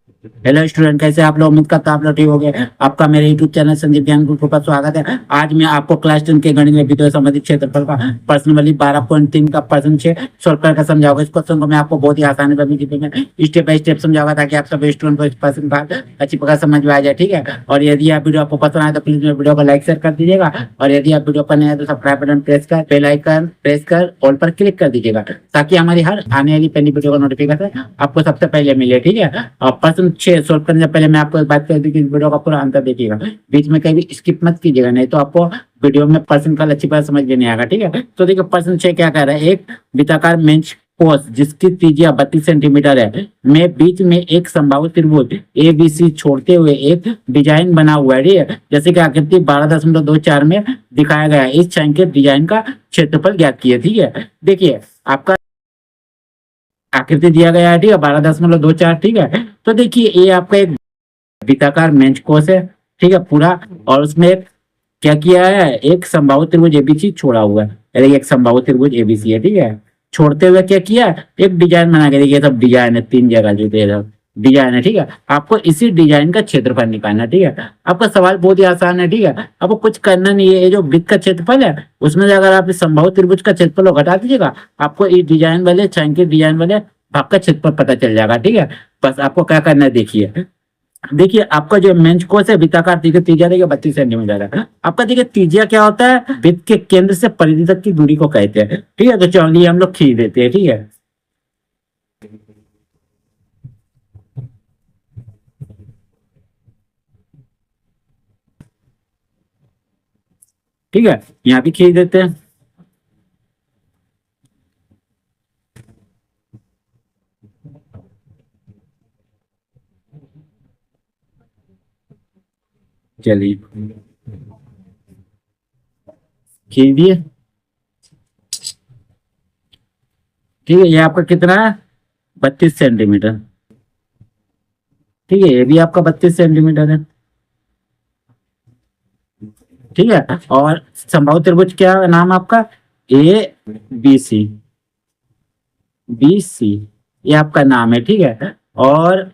Hello student, कैसे आप लोग? उम्मीद करता आप लोग ठीक हो गए। आपका मेरे यूट्यूब चैनल संजीव ज्ञान गुरु पर स्वागत है। आज मैं आपको क्लास 10 के गणित में विद्युत संबंधित क्षेत्रफल का प्रश्न वाली 12.3 का प्रश्न 6 सॉल्व करके समझाऊंगा। इस क्वेश्चन को मैं आपको बहुत ही आसानी में स्टेप बाय स्टेप समझाऊंगा, ताकि आप सब स्टूडेंट को इस प्रश्न का अच्छी प्रकार समझ में आ जाए। ठीक है, और यदि आप वीडियो आपको पसंद आए तो प्लीज मेरे वीडियो को लाइक शेयर कर दीजिएगा, और यदि आप वीडियो पर नए हैं तो सब्सक्राइब बटन प्रेस कर बेल आइकन प्रेस कर ऑल पर क्लिक कर दीजिएगा, ताकि हमारी हर आने वाली पहली वीडियो का नोटिफिकेशन आपको सबसे पहले मिले। ठीक है, और प्रश्न 6 सॉल्व करने से पहले मैं आपको एक बात कर दूं कि इस वीडियो का पूरा आंसर देखिएगा, बीच में कहीं भी स्किप मत कीजिएगा, नहीं तो आपको वीडियो में प्रश्न का अच्छी बात समझ में नहीं आएगा। ठीक है, तो देखिए प्रश्न 6 क्या कह रहा है। एक वृत्ताकार मेंच कोस जिसकी त्रिज्या 32 सेंटीमीटर है, में बीच में एक संभावित त्रिभुज ए बी सी छोड़ते हुए एक डिजाइन बना हुआ है। ठीक है, जैसे कि आकृति 12.24 में दिखाया गया है। इस छायांकित डिजाइन का क्षेत्रफल ज्ञात किया। ठीक है, देखिए आपका आकृति दिया गया है। ठीक है, 12.24। ठीक है, तो देखिए ये आपका एक वृत्ताकार मेंच कोस है। ठीक है पूरा, और उसमें क्या किया है, एक संभावित त्रिभुज एबीसी छोड़ा हुआ है। यानी एक संभावित त्रिभुज एबीसी है। ठीक है, छोड़ते हुए क्या किया, एक डिजाइन बना के, देखिए सब डिजाइन है, 3 जगह जो दे रहा डिजाइन है। ठीक है, आपको इसी डिजाइन का क्षेत्रफल निकालना है। ठीक है, आपका सवाल बहुत ही आसान है। ठीक है, आपको कुछ करना नहीं है। ये जो वृत्त का क्षेत्रफल है उसमें से अगर आप इस संभावित त्रिभुज का क्षेत्रफल घटा दीजिएगा, आपको इस डिजाइन वाले छायांकित डिजाइन वाले भाग का क्षेत्रफल पता चल जाएगा। ठीक है, बस आपको क्या करना है, देखिए देखिए आपका जो मेंच कोस है वृत्ताकार त्रिज्या देखिए 32 सेंटीमीटर है। आपका देखिए त्रिज्या क्या होता है, वृत्त के केंद्र से परिधि तक की दूरी को कहते हैं। ठीक है, तो चलिए हम लोग खींच देते हैं। ठीक है, ठीक है, यहाँ भी खींच देते हैं। चलिए खींच दिए। ठीक है, ये आपका कितना है, 32 सेंटीमीटर। ठीक है, ये भी आपका 32 सेंटीमीटर है। ठीक है, और संभावित त्रिभुज क्या नाम आपका, A B C, B C, ये आपका नाम है। ठीक है, और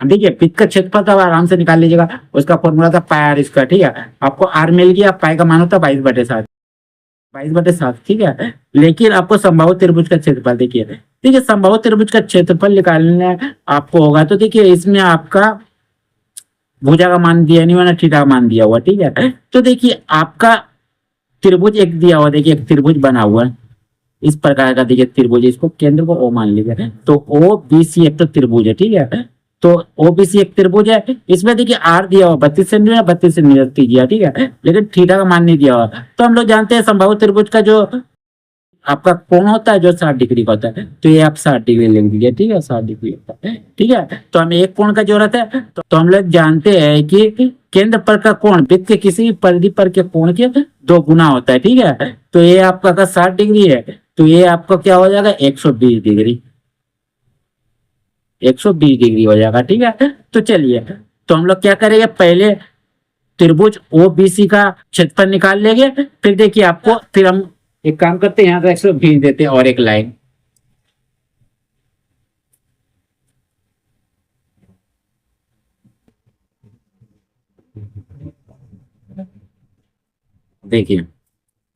देखिए पिच का क्षेत्रफल तो आप आराम से निकाल लीजिएगा, उसका फॉर्मूला था पाई आर स्क्वायर। ठीक है, आपको आर मिल गया, पाई का मान होता है 22/7, 22/7। ठीक है, लेकिन आपको संभावित त्रिभुज का क्षेत्रफल देखिए, देखिए संभावित त्रिभुज का क्षेत्रफल निकालने आपको होगा, तो देखिए इसमें आपका भुजा का मान दिया नहीं, मैंने थीटा का मान दिया हुआ। ठीक है, तो देखिए आपका त्रिभुज एक दिया हुआ, देखिए एक त्रिभुज बना हुआ है इस प्रकार का। देखिए त्रिभुज, इसको केंद्र को ओ मान लीजिए, तो ओ बी सी एक तो त्रिभुज है। ठीक है, तो ओबीसी एक त्रिभुज है। इसमें देखिए आर दिया हुआ 32 सेंटीमीटर, 32 सेंटीमीटर त्रिज्या। ठीक है, लेकिन थीटा का मान नहीं दिया हुआ। तो हम लोग जानते हैं संभावित त्रिभुज का जो आपका कोण होता है जो 60 डिग्री का होता है, तो ये आप 60 डिग्री लिख दीजिए। ठीक है, 60 डिग्री होता है। ठीक है, तो हमें एक कोण का जरूरत है, तो हम लोग जानते हैं कि केंद्र पर का कोण वृत्त के किसी भी परिधि पर के कोण के 2 गुना होता है। ठीक है, तो ये आपका का 60 डिग्री है, तो ये आपका क्या हो जाएगा, 120 डिग्री, 120 डिग्री हो जाएगा। ठीक है, तो चलिए, तो हम लोग क्या करेंगे, पहले त्रिभुज ओ बी सी का क्षेत्रफल निकाल लेंगे, फिर देखिए आपको, फिर हम एक काम करते हैं, यहाँ का 120 देते हैं और एक लाइन। देखिए,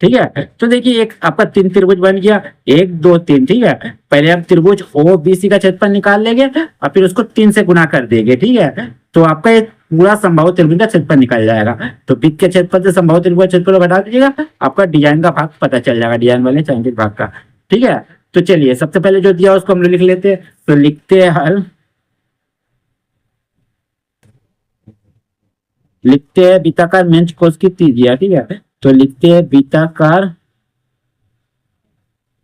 ठीक है, तो देखिए एक आपका 3 त्रिभुज बन गया, 1 2 3। ठीक है, पहले हम त्रिभुज ओ बी सी का क्षेत्रफल निकाल लेंगे, और फिर उसको 3 से गुना कर देंगे। ठीक है, तो आपका एक पूरा संभावित त्रिभुज का क्षेत्रफल निकल जाएगा। तो वृत्त के क्षेत्रफल से संभावित त्रिभुज का क्षेत्रफल घटा दीजिएगा, आपका डिजाइन का भाग पता चल जाएगा, डिजाइन वाले छायांकित भाग का। ठीक है, तो चलिए सबसे पहले जो दिया उसको हम लोग लिख लेते हैं, तो लिखते हैं हल, लिखते हैं वृत्ताकार मेंच कोस की त्रिज्या। ठीक है, तो लिखते हैं वृत्ताकार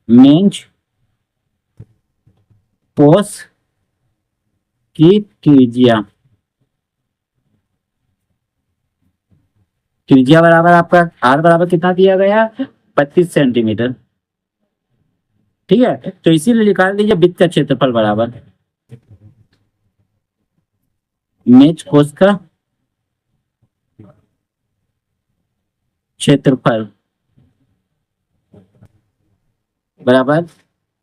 मेंच कोस की त्रिज्या, त्रिज्या बराबर आपका आर बराबर कितना दिया गया, 32 सेंटीमीटर। ठीक है, तो इसीलिए निकाल दीजिए वृत्त का क्षेत्रफल बराबर मेंच कोस का क्षेत्रफल बराबर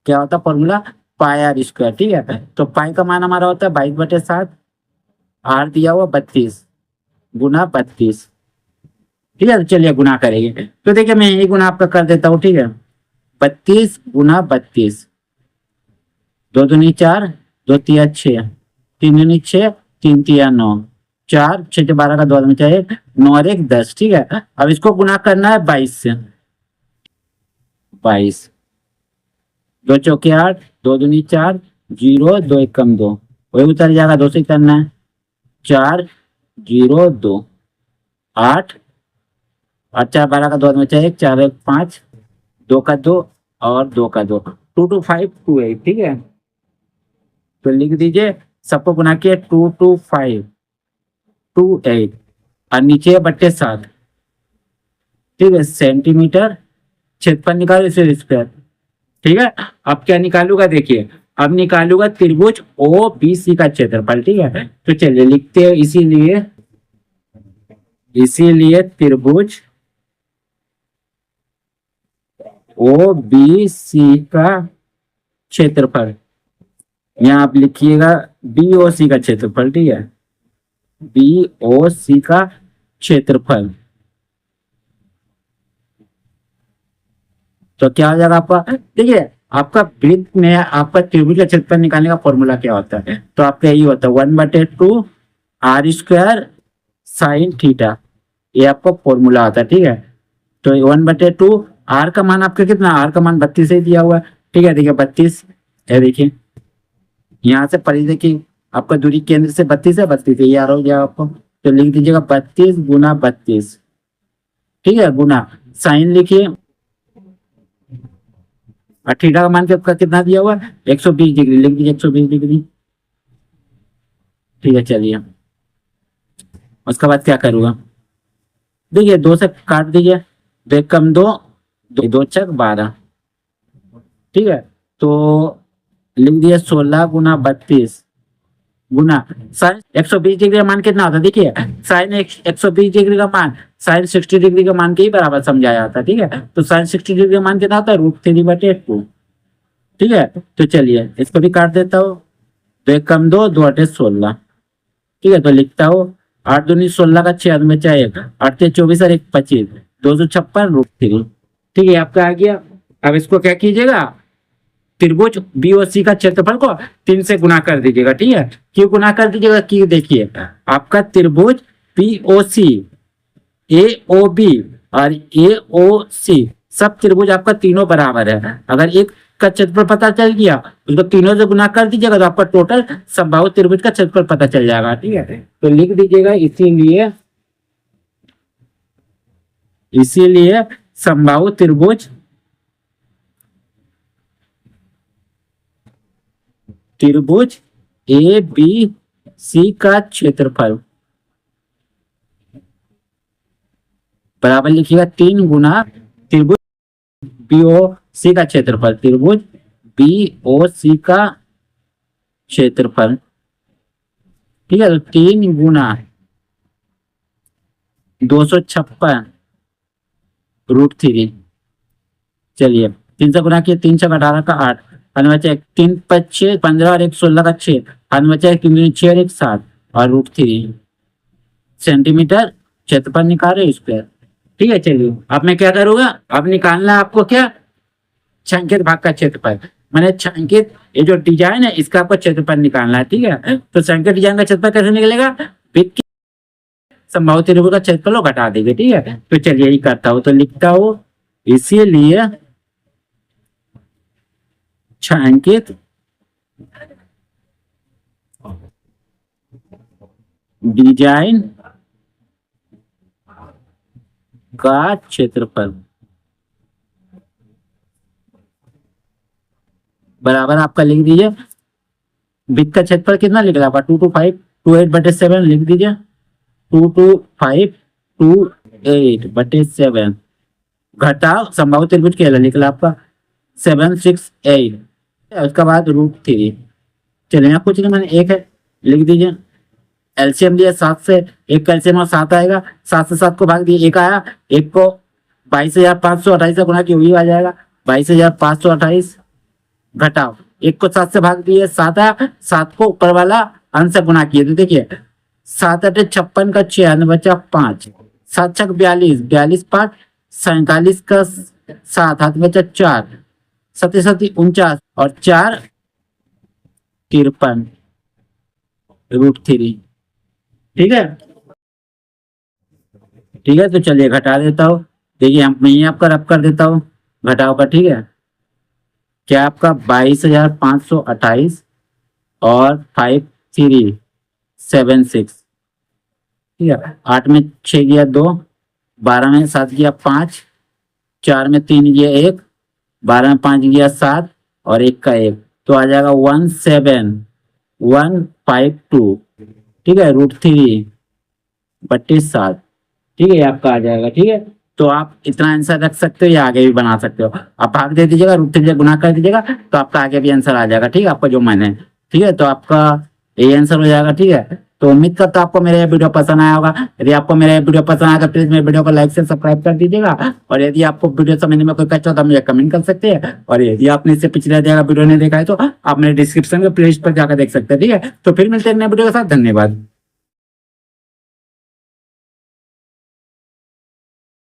क्या होता फॉर्मूला, पाई आर स्क्वायर। ठीक है, तो पाई का मान हमारा होता है 22/7, आर दिया हुआ 32 गुना 32। ठीक है, तो चलिए गुना करेंगे। तो देखिए मैं यही गुना आपका कर देता हूँ। ठीक है, 32 गुना 32, 2 दूनी 4, 2 तिया 6, 3 दूनी 6, 3 तिया 9, 4 6 12 का 2 में 9 और 1 10। ठीक है, अब इसको गुना करना है 22 से। 22, 2 चौके 8, 2 दूनी 4, 0 2 1 कम 2, वही उतर जाएगा, 2 से करना है, 4 0 2 8, और 4 12 का 2 में 1, 4 1 5, 2 का 2 और 2 का 2, 2 2 5 2 8। ठीक है, तो लिख दीजिए, सबको गुना किए 2 2 5 2 8 और नीचे 32। ठीक है, सेंटीमीटर। क्षेत्रफल निकालो इसे स्क्वायर। ठीक है, अब क्या निकालूंगा देखिए, अब निकालूंगा त्रिभुज ओ बी सी का क्षेत्रफल। ठीक है, तो चलिए लिखते हैं, इसीलिए त्रिभुज ओ बी सी का क्षेत्रफल, यहाँ आप लिखिएगा बी ओ सी का क्षेत्रफल। ठीक है, बी ओ सी का क्षेत्रफल, तो क्या हो जाएगा आपका, देखिए आपका वृत्त में आपका त्रिभुज का क्षेत्रफल निकालने का फॉर्मूला क्या होता है, तो आपका यही होता है 1/2 आर स्क्वायर साइन थीटा, ये आपका फॉर्मूला आता है। ठीक है, तो 1/2 आर का मान आपका कितना, आर का मान 32 ही दिया हुआ है। ठीक है, देखिए 32 है, देखिए यहाँ से परिधि देखिए आपका दूरी केंद्र से 32 है, 32 ये आ रहा हो जाएगा आपको, तो लिख दीजिएगा 32 गुना 32। ठीक है, गुना साइन लिखिए, और थीटा का मान आपका कितना दिया हुआ है 120 डिग्री, लिख दीजिए 120 डिग्री। ठीक है, चलिए उसके बाद क्या करूँगा, देखिए 2 से काट दीजिए, 2 1 कम 2, 2 छक 12। ठीक है, तो लिख दिया 16 गुना 32 गुना साइन 120 डिग्री का मान कितना होता है, देखिए साइन 120 डिग्री का मान साइन 60 डिग्री के मान के ही बराबर समझाया जाता है। ठीक है, तो साइन 60 डिग्री का मान कितना होता है √3/2। ठीक है, तो चलिए इसको भी काट देता हूँ, 2 1 कम 2, 2 8 16। ठीक है, तो लिखता हूँ 8 दूनी 16 का 6 में 1, 8 3 24 और 1 25, 256 √3। ठीक है, आपका आ गया। अब इसको क्या कीजिएगा, त्रिभुज बीओसी का क्षेत्रफल को 3 से गुना कर दीजिएगा। ठीक है, क्यों गुना कर दीजिएगा, क्यों देखिए आपका त्रिभुज बीओसी ए ओ बी और ए ओ सी सब त्रिभुज आपका तीनों बराबर है। अगर एक का क्षेत्रफल पता चल गया, उसको तीनों से गुना कर दीजिएगा, तो आपका टोटल संभावित त्रिभुज का क्षेत्रफल पता चल जाएगा। ठीक है, तो लिख दीजिएगा, इसीलिए संभावित त्रिभुज ए बी सी का क्षेत्रफल बराबर लिखिएगा 3 गुना त्रिभुज बीओ सी का क्षेत्रफल, त्रिभुज बीओ सी का क्षेत्रफल। ठीक है, तो 3 गुना 256 √3। चलिए 3 से गुना किया, 3 6 18 का 8, बचा 3 5 6 15 और 1 16 का 6, बचा 3 दूनी 6 और 1 7 और √3 सेंटीमीटर क्षेत्रफल निकाल रहे स्क्वायर। ठीक है, चलिए अब मैं क्या करूंगा, अब निकालना है आपको क्या, छायांकित भाग का क्षेत्रफल, मैंने छायांकित ये जो डिजाइन है इसका आपको क्षेत्रफल निकालना है। ठीक है, तो छायांकित डिजाइन का क्षेत्रफल कैसे निकलेगा, वृत्त की संभावित त्रिभुज का क्षेत्रफल को घटा देंगे। ठीक है, तो चलिए यही करता हूं, तो लिखता हूं इसीलिए छायांकित डिजाइन का क्षेत्रफल बराबर आपका लिख दीजिए, वृत्त का क्षेत्रफल कितना निकला आपका 225 28/7 लिख दीजिए, 225 28/7 घटाओ संभावित त्रिभुज के निकला आपका 768, उसके बाद √3। चलिए यहाँ कुछ नहीं, मैंने एक है लिख दीजिए, एलसीएम दिया 7 से, एक एलसीएम और 7 आएगा, 7 से 7 को भाग दिए 1 आया, एक को 22,528 से गुणा किया वही आ जाएगा 22,528 घटाओ 1 को 7 से भाग दिए, 7 आया, 7 को ऊपर वाला अंश से गुना किए। तो देखिए 7 8 56 का 6 बचा 5, 7 6 42, 42 5 47 का 7 हाथ बचा 4, 7 7 49 और 4 53 √3। ठीक है, ठीक है। तो चलिए घटा देता हूँ। देखिए हम मैं ही आपका रब कर देता हूँ घटाओ का। ठीक है, क्या आपका 22,528 और 5376। ठीक है, 8 में 6 गया 2, 12 में 7 गया 5, 4 में 3 गया 1, 12 में 5 गया 7 और 1 का 1, तो आ जाएगा 17152। ठीक है, √3/7। ठीक है, ये आपका आ जाएगा। ठीक है, तो आप इतना आंसर रख सकते हो या आगे भी बना सकते हो। आप भाग दे दीजिएगा, √3 से गुना कर दीजिएगा तो आपका आगे भी आंसर आ जाएगा। ठीक है, आपका जो मैंने, ठीक है, तो आपका ये आंसर हो जाएगा। ठीक है, तो उम्मीद करता हूं आपको मेरा ये वीडियो पसंद आया होगा। यदि आपको मेरा ये वीडियो पसंद आया तो प्लीज मेरे वीडियो को लाइक से सब्सक्राइब कर दीजिएगा। और यदि आपको वीडियो समझने में कोई कष्ट हो तो मुझे कमेंट कर सकते हैं। और यदि आपने इससे पिछले वीडियो नहीं देखा है तो आप मेरे डिस्क्रिप्शन में प्लेलिस्ट पर जाकर देख सकते हैं। ठीक है, तो फिर मिलते हैं नए वीडियो के साथ। धन्यवाद।